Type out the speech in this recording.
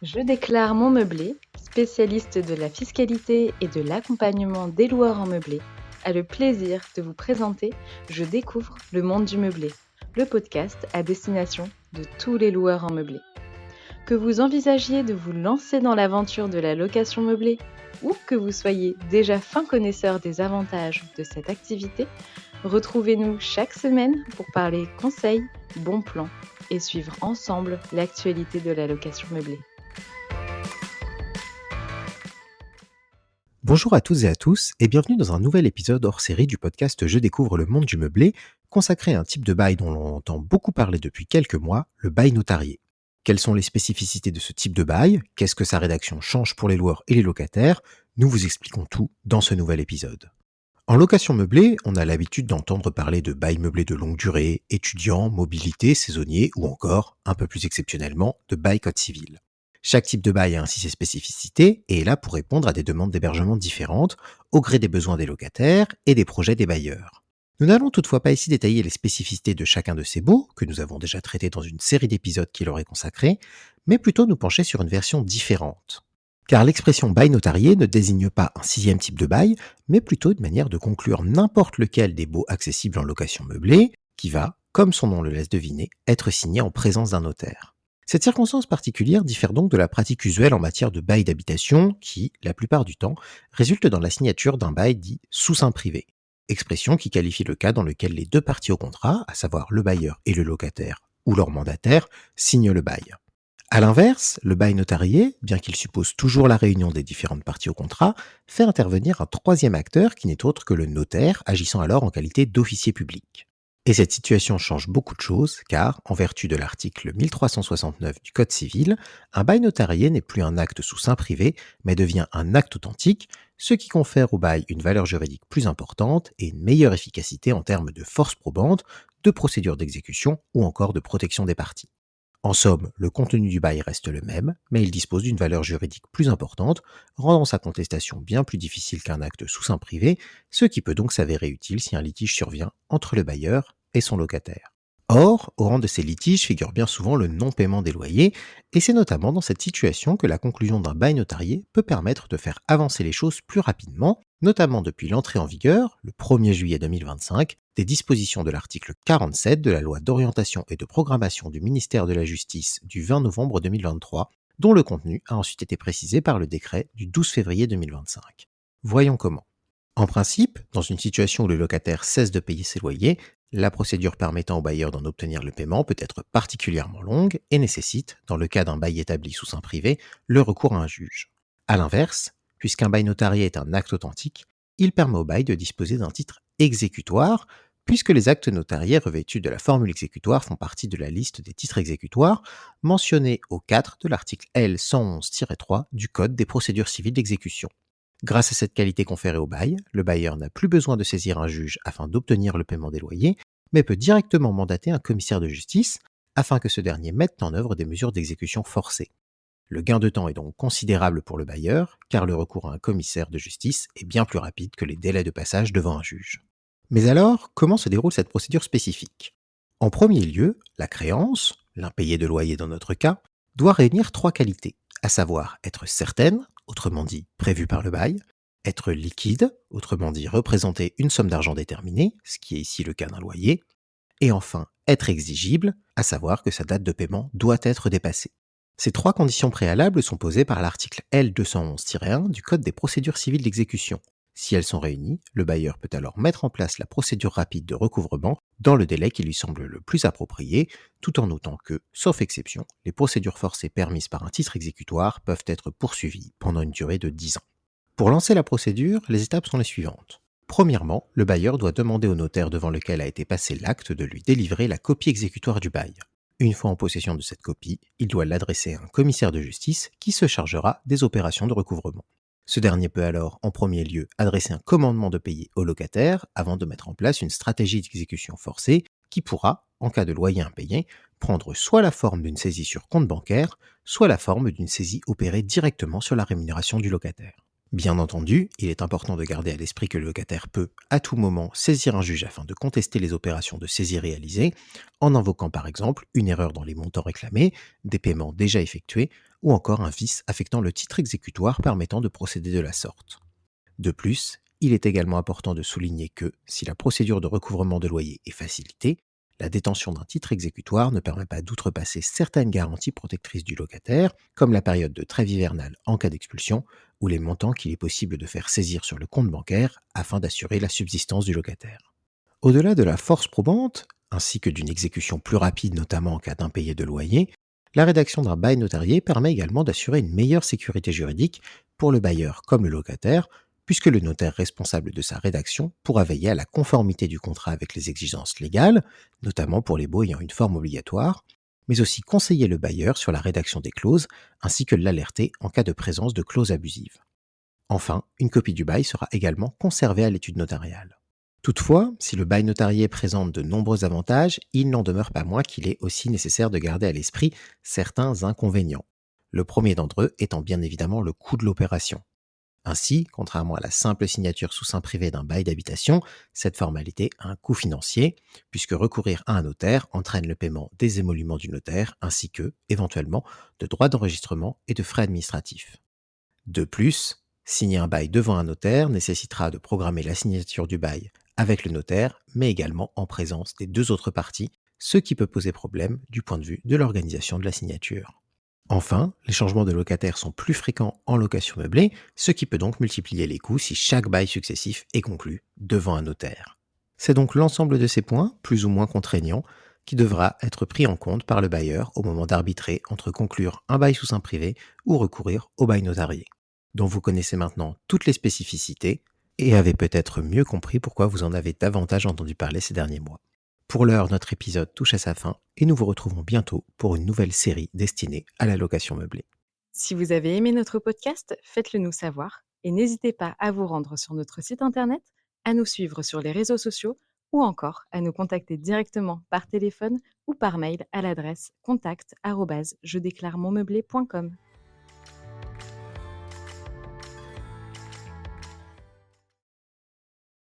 Je déclare mon meublé, spécialiste de la fiscalité et de l'accompagnement des loueurs en meublé, a le plaisir de vous présenter Je découvre le monde du meublé, le podcast à destination de tous les loueurs en meublé. Que vous envisagiez de vous lancer dans l'aventure de la location meublée ou que vous soyez déjà fin connaisseur des avantages de cette activité, retrouvez-nous chaque semaine pour parler conseils, bons plans et suivre ensemble l'actualité de la location meublée. Bonjour à toutes et à tous et bienvenue dans un nouvel épisode hors série du podcast Je découvre le monde du meublé, consacré à un type de bail dont l'on entend beaucoup parler depuis quelques mois, le bail notarié. Quelles sont les spécificités de ce type de bail? Qu'est-ce que sa rédaction change pour les loueurs et les locataires? Nous vous expliquons tout dans ce nouvel épisode. En location meublée, on a l'habitude d'entendre parler de bail meublé de longue durée, étudiants, mobilité, saisonniers ou encore, un peu plus exceptionnellement, de bail code civil. Chaque type de bail a ainsi ses spécificités et est là pour répondre à des demandes d'hébergement différentes au gré des besoins des locataires et des projets des bailleurs. Nous n'allons toutefois pas ici détailler les spécificités de chacun de ces baux, que nous avons déjà traités dans une série d'épisodes qui leur est consacrée, mais plutôt nous pencher sur une version différente. Car l'expression bail notarié ne désigne pas un sixième type de bail, mais plutôt une manière de conclure n'importe lequel des baux accessibles en location meublée, qui va, comme son nom le laisse deviner, être signé en présence d'un notaire. Cette circonstance particulière diffère donc de la pratique usuelle en matière de bail d'habitation qui, la plupart du temps, résulte dans la signature d'un bail dit sous seing privé, expression qui qualifie le cas dans lequel les deux parties au contrat, à savoir le bailleur et le locataire, ou leur mandataire, signent le bail. À l'inverse, le bail notarié, bien qu'il suppose toujours la réunion des différentes parties au contrat, fait intervenir un troisième acteur qui n'est autre que le notaire, agissant alors en qualité d'officier public. Et cette situation change beaucoup de choses, car, en vertu de l'article 1369 du Code civil, un bail notarié n'est plus un acte sous seing privé, mais devient un acte authentique, ce qui confère au bail une valeur juridique plus importante et une meilleure efficacité en termes de force probante, de procédure d'exécution ou encore de protection des parties. En somme, le contenu du bail reste le même, mais il dispose d'une valeur juridique plus importante, rendant sa contestation bien plus difficile qu'un acte sous seing privé, ce qui peut donc s'avérer utile si un litige survient entre le bailleur et son locataire. Or, au rang de ces litiges figure bien souvent le non-paiement des loyers, et c'est notamment dans cette situation que la conclusion d'un bail notarié peut permettre de faire avancer les choses plus rapidement, notamment depuis l'entrée en vigueur, le 1er juillet 2025, des dispositions de l'article 47 de la loi d'orientation et de programmation du ministère de la Justice du 20 novembre 2023, dont le contenu a ensuite été précisé par le décret du 12 février 2025. Voyons comment. En principe, dans une situation où le locataire cesse de payer ses loyers, la procédure permettant au bailleur d'en obtenir le paiement peut être particulièrement longue et nécessite, dans le cas d'un bail établi sous seing privé, le recours à un juge. A l'inverse, puisqu'un bail notarié est un acte authentique, il permet au bail de disposer d'un titre exécutoire, puisque les actes notariés revêtus de la formule exécutoire font partie de la liste des titres exécutoires mentionnés au 4 de l'article L 111-3 du Code des procédures civiles d'exécution. Grâce à cette qualité conférée au bail, le bailleur n'a plus besoin de saisir un juge afin d'obtenir le paiement des loyers, mais peut directement mandater un commissaire de justice afin que ce dernier mette en œuvre des mesures d'exécution forcée. Le gain de temps est donc considérable pour le bailleur, car le recours à un commissaire de justice est bien plus rapide que les délais de passage devant un juge. Mais alors, comment se déroule cette procédure spécifique? En premier lieu, la créance, l'impayé de loyer dans notre cas, doit réunir trois qualités, à savoir être certaine, autrement dit prévue par le bail, être liquide, autrement dit représenter une somme d'argent déterminée, ce qui est ici le cas d'un loyer, et enfin être exigible, à savoir que sa date de paiement doit être dépassée. Ces trois conditions préalables sont posées par l'article L211-1 du Code des procédures civiles d'exécution. Si elles sont réunies, le bailleur peut alors mettre en place la procédure rapide de recouvrement dans le délai qui lui semble le plus approprié, tout en notant que, sauf exception, les procédures forcées permises par un titre exécutoire peuvent être poursuivies pendant une durée de 10 ans. Pour lancer la procédure, les étapes sont les suivantes. Premièrement, le bailleur doit demander au notaire devant lequel a été passé l'acte de lui délivrer la copie exécutoire du bail. Une fois en possession de cette copie, il doit l'adresser à un commissaire de justice qui se chargera des opérations de recouvrement. Ce dernier peut alors, en premier lieu, adresser un commandement de payer au locataire avant de mettre en place une stratégie d'exécution forcée qui pourra, en cas de loyer impayé, prendre soit la forme d'une saisie sur compte bancaire, soit la forme d'une saisie opérée directement sur la rémunération du locataire. Bien entendu, il est important de garder à l'esprit que le locataire peut, à tout moment, saisir un juge afin de contester les opérations de saisie réalisées, en invoquant par exemple une erreur dans les montants réclamés, des paiements déjà effectués, ou encore un vice affectant le titre exécutoire permettant de procéder de la sorte. De plus, il est également important de souligner que, si la procédure de recouvrement de loyer est facilitée, la détention d'un titre exécutoire ne permet pas d'outrepasser certaines garanties protectrices du locataire, comme la période de trêve hivernale en cas d'expulsion ou les montants qu'il est possible de faire saisir sur le compte bancaire afin d'assurer la subsistance du locataire. Au-delà de la force probante, ainsi que d'une exécution plus rapide notamment en cas d'impayé de loyer, la rédaction d'un bail notarié permet également d'assurer une meilleure sécurité juridique pour le bailleur comme le locataire, puisque le notaire responsable de sa rédaction pourra veiller à la conformité du contrat avec les exigences légales, notamment pour les baux ayant une forme obligatoire, mais aussi conseiller le bailleur sur la rédaction des clauses, ainsi que l'alerter en cas de présence de clauses abusives. Enfin, une copie du bail sera également conservée à l'étude notariale. Toutefois, si le bail notarié présente de nombreux avantages, il n'en demeure pas moins qu'il est aussi nécessaire de garder à l'esprit certains inconvénients. Le premier d'entre eux étant bien évidemment le coût de l'opération. Ainsi, contrairement à la simple signature sous seing privé d'un bail d'habitation, cette formalité a un coût financier, puisque recourir à un notaire entraîne le paiement des émoluments du notaire, ainsi que, éventuellement, de droits d'enregistrement et de frais administratifs. De plus, signer un bail devant un notaire nécessitera de programmer la signature du bail avec le notaire, mais également en présence des deux autres parties, ce qui peut poser problème du point de vue de l'organisation de la signature. Enfin, les changements de locataires sont plus fréquents en location meublée, ce qui peut donc multiplier les coûts si chaque bail successif est conclu devant un notaire. C'est donc l'ensemble de ces points, plus ou moins contraignants, qui devra être pris en compte par le bailleur au moment d'arbitrer entre conclure un bail sous seing privé ou recourir au bail notarié, dont vous connaissez maintenant toutes les spécificités et avez peut-être mieux compris pourquoi vous en avez davantage entendu parler ces derniers mois. Pour l'heure, notre épisode touche à sa fin et nous vous retrouvons bientôt pour une nouvelle série destinée à la location meublée. Si vous avez aimé notre podcast, faites-le nous savoir et n'hésitez pas à vous rendre sur notre site internet, à nous suivre sur les réseaux sociaux ou encore à nous contacter directement par téléphone ou par mail à l'adresse contact@jedéclaremonmeublé.com.